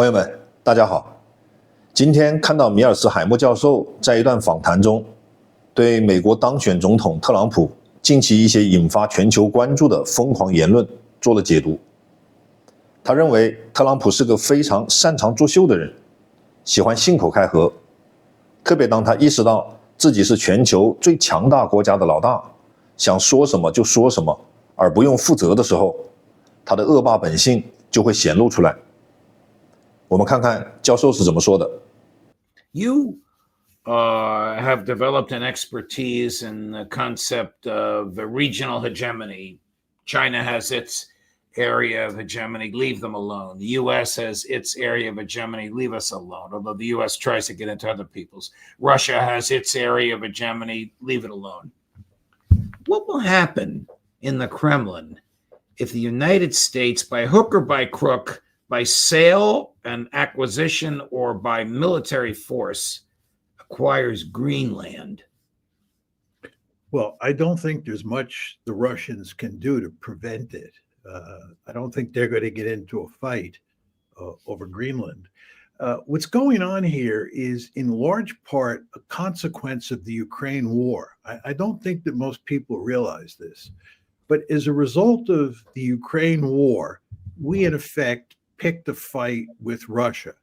朋友们，大家好。今天看到米尔斯海默教授在一段访谈中，对美国当选总统特朗普近期一些引发全球关注的疯狂言论做了解读。他认为特朗普是个非常擅长作秀的人，喜欢信口开河，特别当他意识到自己是全球最强大国家的老大，想说什么就说什么，而不用负责的时候，他的恶霸本性就会显露出来。我们看看教授是怎么说的。You have developed an expertise in the concept of the regional hegemony. China has its area of hegemony, leave them alone. The U.S. has its area of hegemony, leave us alone, although the U.S. tries to get into other people's. Russia has its area of hegemony, leave it alone. What will happen in the Kremlin if the United States, by hook or by crook, by sale and acquisition or by military force, acquires Greenland? Well, I don't think there's much the Russians can do to prevent it. I don't think they're going to get into a fight over Greenland. What's going on here is in large part a consequence of the Ukraine war. I don't think that most people realize this, but as a result of the Ukraine war, we in effect picked a fight with Russia.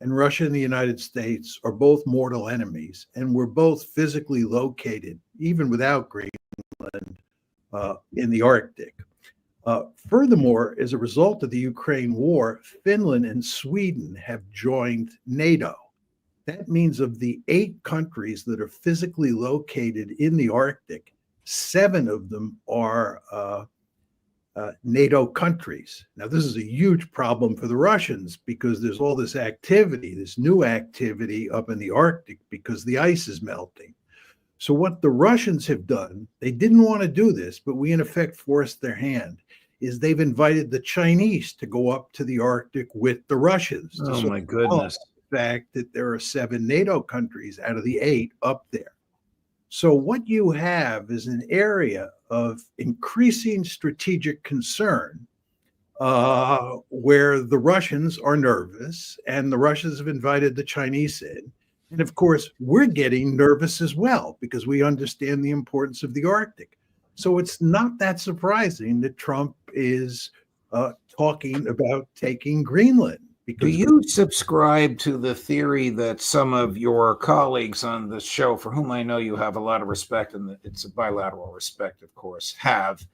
And Russia and the United States are both mortal enemies, and we're both physically located, even without Greenland, in the Arctic. Furthermore, as a result of the Ukraine war, Finland and Sweden have joined NATO. That means of the 8 countries that are physically located in the Arctic, 7 of them are NATO countries. Now, this is a huge problem for the Russians because there's all this activity, this new activity up in the Arctic because the ice is melting. So what the Russians have done, they didn't want to do this, but we in effect forced their hand, is they've invited the Chinese to go up to the Arctic with the Russians. Oh, my goodness. The fact that there are 7 NATO countries out of the 8 up there. So what you have is an area of increasing strategic concern where the Russians are nervous and the Russians have invited the Chinese in. And of course, we're getting nervous as well because we understand the importance of the Arctic. So it's not that surprising that Trump is talking about taking Greenland. Do you subscribe to the theory that some of your colleagues on the show, for whom I know you have a lot of respect, and it's a bilateral respect, of course, have,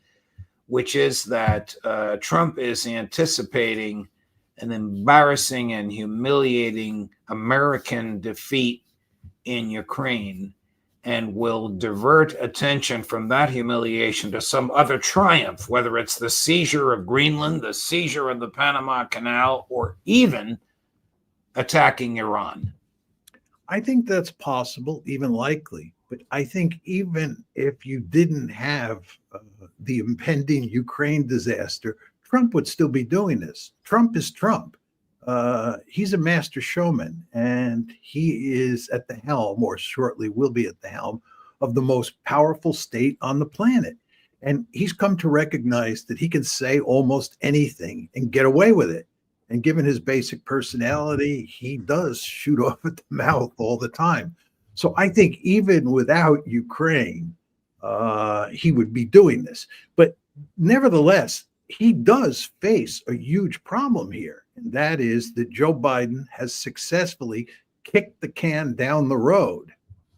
which is that Trump is anticipating an embarrassing and humiliating American defeat in Ukraine and will divert attention from that humiliation to some other triumph, whether it's the seizure of Greenland, the seizure of the Panama Canal, or even attacking Iran? I think that's possible, even likely. But I think even if you didn't have the impending Ukraine disaster, Trump would still be doing this. Trump is Trump. He's a master showman, and he is at the helm, or shortly will be at the helm, of the most powerful state on the planet. And he's come to recognize that he can say almost anything and get away with it. And given his basic personality, he does shoot off at the mouth all the time. So I think even without Ukraine, he would be doing this. But nevertheless, he does face a huge problem here. And that is that Joe Biden has successfully kicked the can down the road,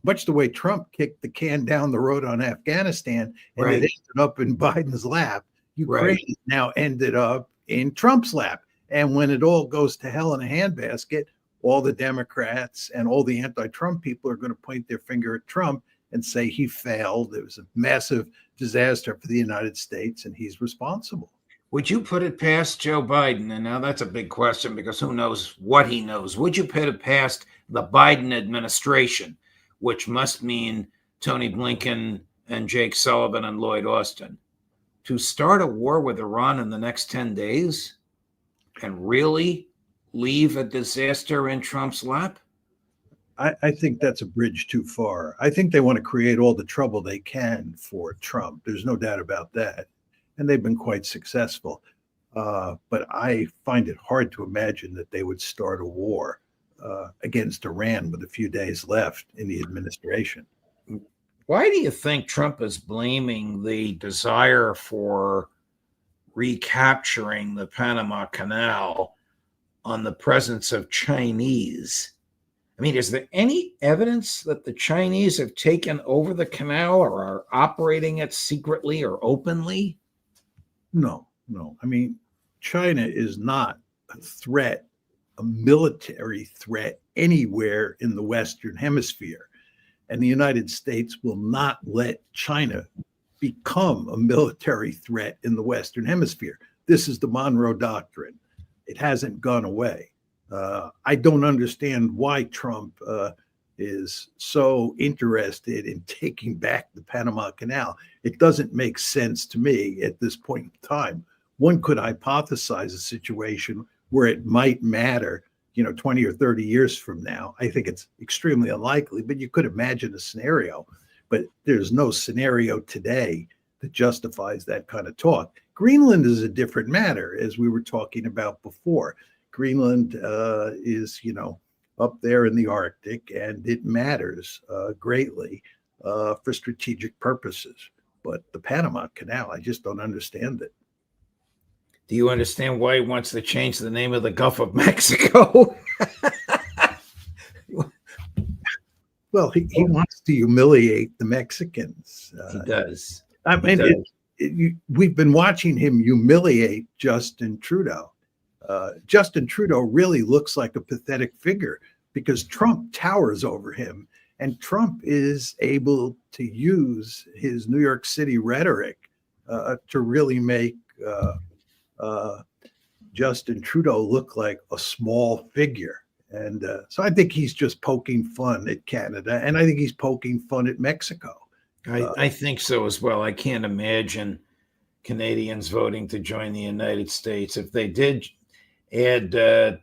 much the way Trump kicked the can down the road on Afghanistan, and it ended up in Biden's lap. Ukraine now ended up in Trump's lap. And when it all goes to hell in a handbasket, all the Democrats and all the anti-Trump people are going to point their finger at Trump and say he failed. It was a massive disaster for the United States, and he's responsible. Would you put it past Joe Biden? And now that's a big question because who knows what he knows. Would you put it past the Biden administration, which must mean Tony Blinken and Jake Sullivan and Lloyd Austin, to start a war with Iran in the next 10 days and really leave a disaster in Trump's lap? I think that's a bridge too far. I think they want to create all the trouble they can for Trump. There's no doubt about that. And they've been quite successful. but I find it hard to imagine that they would start a war against Iran with a few days left in the administration. Why do you think Trump is blaming the desire for recapturing the Panama Canal on the presence of Chinese? I mean, is there any evidence that the Chinese have taken over the canal or are operating it secretly or openly? No. I mean, China is not a threat, a military threat anywhere in the Western Hemisphere. And the United States will not let China become a military threat in the Western Hemisphere. This is the Monroe Doctrine. It hasn't gone away. I don't understand why Trump is so interested in taking back the Panama Canal. It doesn't make sense to me at this point in time. One could hypothesize a situation where it might matter, 20 or 30 years from now. I think it's extremely unlikely, but you could imagine a scenario. But there's no scenario today that justifies that kind of talk. Greenland is a different matter, as we were talking about before. Greenland is, up there in the Arctic, and it matters greatly for strategic purposes. But the Panama Canal, I just don't understand it. Do you understand why he wants to change the name of the Gulf of Mexico? Well, he wants to humiliate the Mexicans. He does. I mean, we've been watching him humiliate Justin Trudeau. Justin Trudeau really looks like a pathetic figure because Trump towers over him, and Trump is able to use his New York City rhetoric to really make Justin Trudeau look like a small figure. And so I think he's just poking fun at Canada, and I think he's poking fun at Mexico. I think so as well. I can't imagine Canadians voting to join the United States. If they did add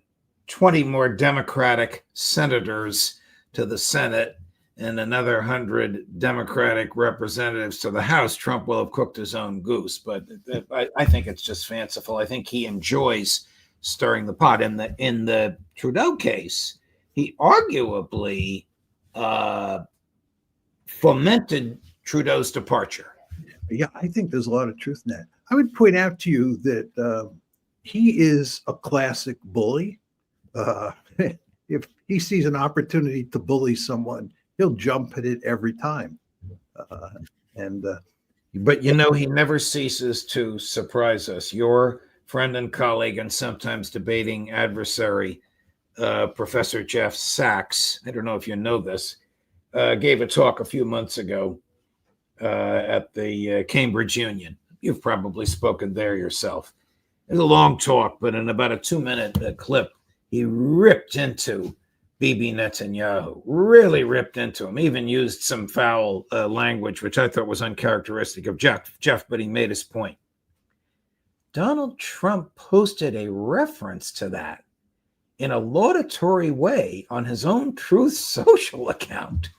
20 more Democratic senators to the Senate and another 100 Democratic representatives to the House, Trump will have cooked his own goose. But I think it's just fanciful. I think he enjoys stirring the pot. In the Trudeau case, he arguably fomented Trudeau's departure. Yeah, I think there's a lot of truth in that. I would point out to you that he is a classic bully. If he sees an opportunity to bully someone, he'll jump at it every time. But he never ceases to surprise us. Your friend and colleague and sometimes debating adversary, Professor Jeff Sachs, I don't know if you know this, gave a talk a few months ago at the Cambridge Union. You've probably spoken there yourself. It was a long talk, but in about a 2-minute clip, he ripped into Bibi Netanyahu, really ripped into him, even used some foul language, which I thought was uncharacteristic of Jeff, but he made his point. Donald Trump posted a reference to that in a laudatory way on his own Truth Social account.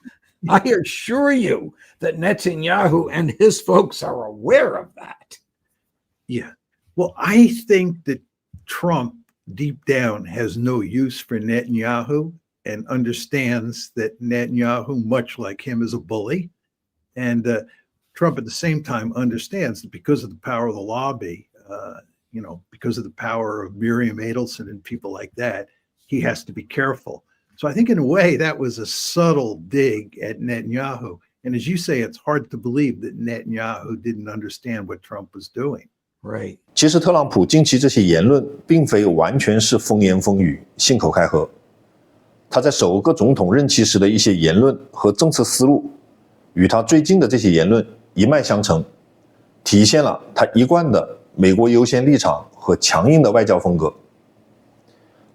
I assure you that Netanyahu and his folks are aware of that. Yeah. Well, I think that Trump deep down has no use for Netanyahu and understands that Netanyahu, much like him, is a bully. And Trump at the same time understands that because of the power of the lobby, because of the power of Miriam Adelson and people like that, he has to be careful. So I think in a way that was a subtle dig at Netanyahu. And as you say, it's hard to believe that Netanyahu didn't understand what Trump was doing. Right. 其实特朗普近期这些言论并非完全是风言风语、信口开河。他在首个总统任期时的一些言论和政策思路，与他最近的这些言论一脉相承，体现了他一贯的美国优先立场和强硬的外交风格。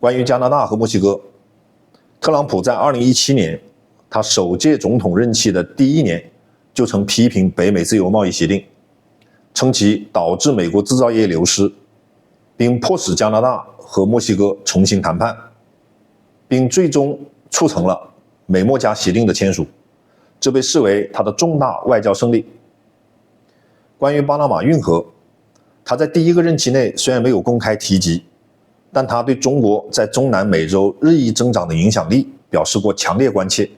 关于加拿大和墨西哥，特朗普在2017年他首届总统任期的第1年就曾批评北美自由贸易协定，称其导致美国制造业流失，并迫使加拿大和墨西哥重新谈判，并最终促成了美墨加协定的签署，这被视为他的重大外交胜利。关于巴拿马运河，他在第一个任期内虽然没有公开提及，但他对中国在中南美洲日益增长的影响力表示过强烈关切。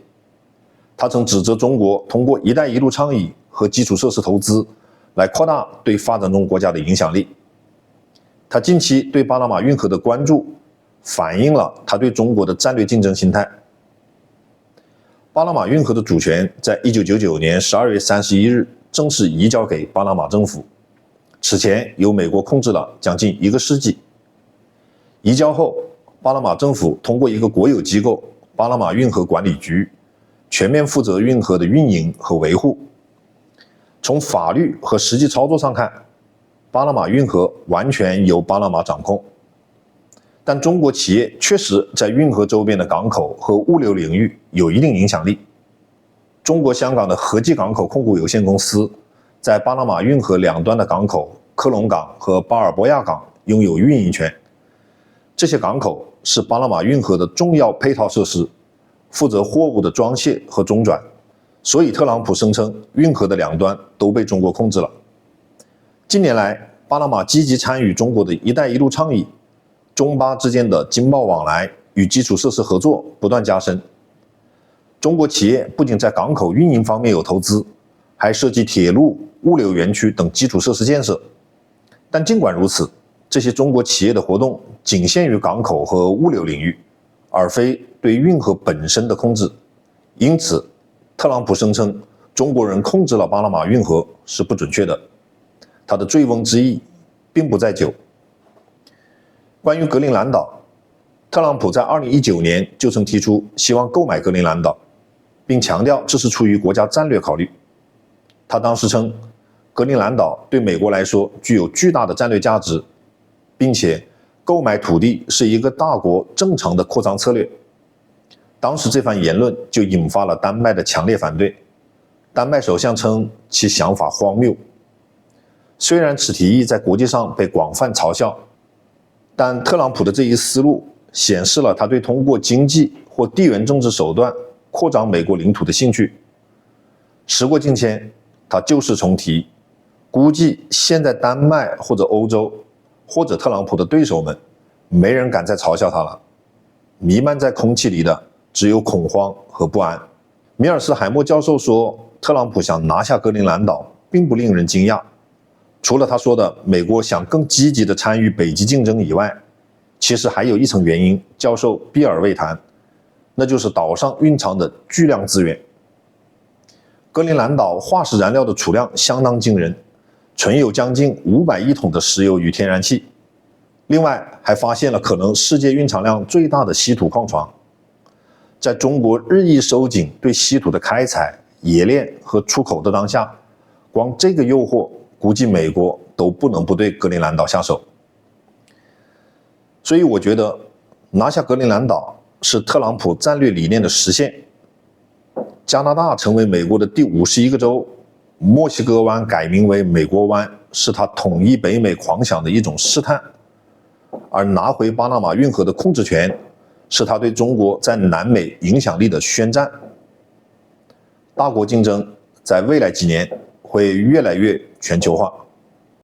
他曾指责中国通过"一带一路"倡议和基础设施投资来扩大对发展中国家的影响力。他近期对巴拿马运河的关注反映了他对中国的战略竞争心态。巴拿马运河的主权在1999年12月31日正式移交给巴拿马政府，此前由美国控制了将近1个世纪。移交后，巴拿马政府通过一个国有机构巴拿马运河管理局全面负责运河的运营和维护。从法律和实际操作上看，巴拿马运河完全由巴拿马掌控，但中国企业确实在运河周边的港口和物流领域有一定影响力。中国香港的和记港口控股有限公司在巴拿马运河两端的港口科隆港和巴尔博亚港拥有运营权。这些港口是巴拿马运河的重要配套设施，负责货物的装卸和中转，所以特朗普声称运河的两端都被中国控制了。近年来，巴拿马积极参与中国的一带一路倡议，中巴之间的经贸往来与基础设施合作不断加深。中国企业不仅在港口运营方面有投资，还涉及铁路、物流园区等基础设施建设。但尽管如此，这些中国企业的活动仅限于港口和物流领域，而非对运河本身的控制。因此，特朗普声称中国人控制了巴拿马运河是不准确的，他的醉翁之意并不在酒。关于格陵兰岛，特朗普在2019年就曾提出希望购买格陵兰岛，并强调这是出于国家战略考虑。他当时称，格陵兰岛对美国来说具有巨大的战略价值，并且购买土地是一个大国正常的扩张策略。当时这番言论就引发了丹麦的强烈反对，丹麦首相称其想法荒谬。虽然此提议在国际上被广泛嘲笑，但特朗普的这一思路显示了他对通过经济或地缘政治手段扩张美国领土的兴趣。时过境迁，他旧事重提，估计现在丹麦或者欧洲或者特朗普的对手们，没人敢再嘲笑他了。弥漫在空气里的只有恐慌和不安。米尔斯海默教授说，特朗普想拿下格陵兰岛并不令人惊讶。除了他说的美国想更积极地参与北极竞争以外，其实还有一层原因，教授避而未谈，那就是岛上蕴藏的巨量资源。格陵兰岛化石燃料的储量相当惊人，存有将近500亿桶的石油与天然气，另外还发现了可能世界蕴藏量最大的稀土矿床。在中国日益收紧对稀土的开采、冶炼和出口的当下，光这个诱惑估计美国都不能不对格陵兰岛下手。所以我觉得拿下格陵兰岛是特朗普战略理念的实现。加拿大成为美国的第51个州，墨西哥湾改名为美国湾，是他统一北美狂想的一种试探。而拿回巴拿马运河的控制权，是他对中国在南美影响力的宣战。大国竞争在未来几年会越来越全球化。